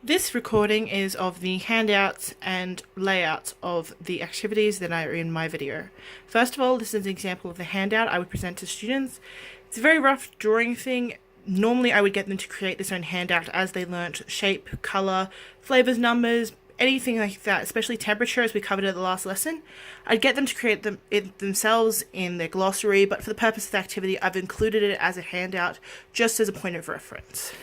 This recording is of the handouts and layouts of the activities that are in my video. First of all, this is an example of the handout I would present to students. It's a very rough drawing thing. Normally I would get them to create this own handout as they learnt shape, colour, flavours, numbers, anything like that, especially temperature as we covered at the last lesson. I'd get them to create it themselves in their glossary, but for the purpose of the activity I've included it as a handout just as a point of reference.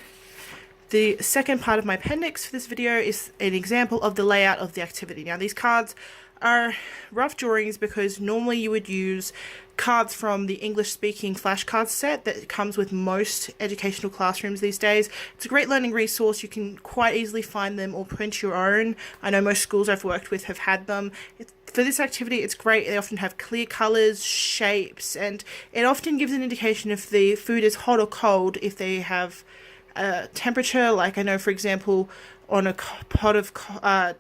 The second part of my appendix for this video is an example of the layout of the activity. Now these cards are rough drawings because normally you would use cards from the English speaking flashcard set that comes with most educational classrooms these days. It's a great learning resource. You can quite easily find them or print your own. I know most schools I've worked with have had them. For this activity it's great. They often have clear colours, shapes, and it often gives an indication if the food is hot or cold, if they have temperature, like I know for example on a pot of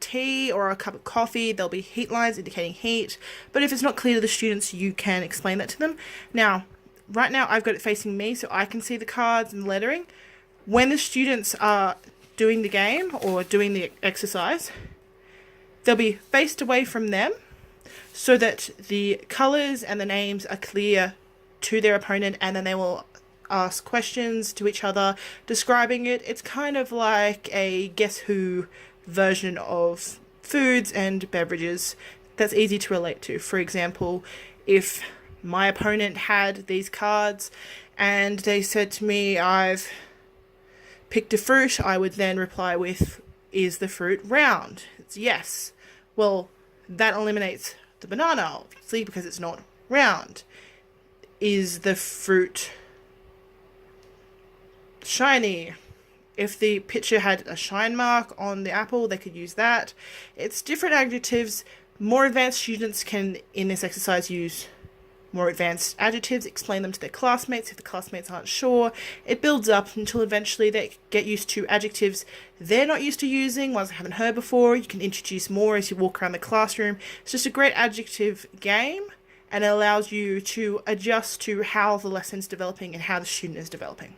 tea or a cup of coffee there'll be heat lines indicating heat, but if it's not clear to the students you can explain that to them. Now right now I've got it facing me so I can see the cards and the lettering. When the students are doing the game or doing the exercise, they'll be faced away from them so that the colours and the names are clear to their opponent, and then they will ask questions to each other describing it. It's kind of like a Guess Who version of foods and beverages that's easy to relate to. For example, if my opponent had these cards and they said to me, "I've picked a fruit," I would then reply with, "Is the fruit round?" It's yes. Well, that eliminates the banana, obviously, because it's not round. Is the fruit shiny? If the picture had a shine mark on the apple, they could use that. It's different adjectives. More advanced students can, in this exercise, use more advanced adjectives, explain them to their classmates if the classmates aren't sure. It builds up until eventually they get used to adjectives they're not used to using, ones they haven't heard before. You can introduce more as you walk around the classroom. It's just a great adjective game, and it allows you to adjust to how the lesson's developing and how the student is developing.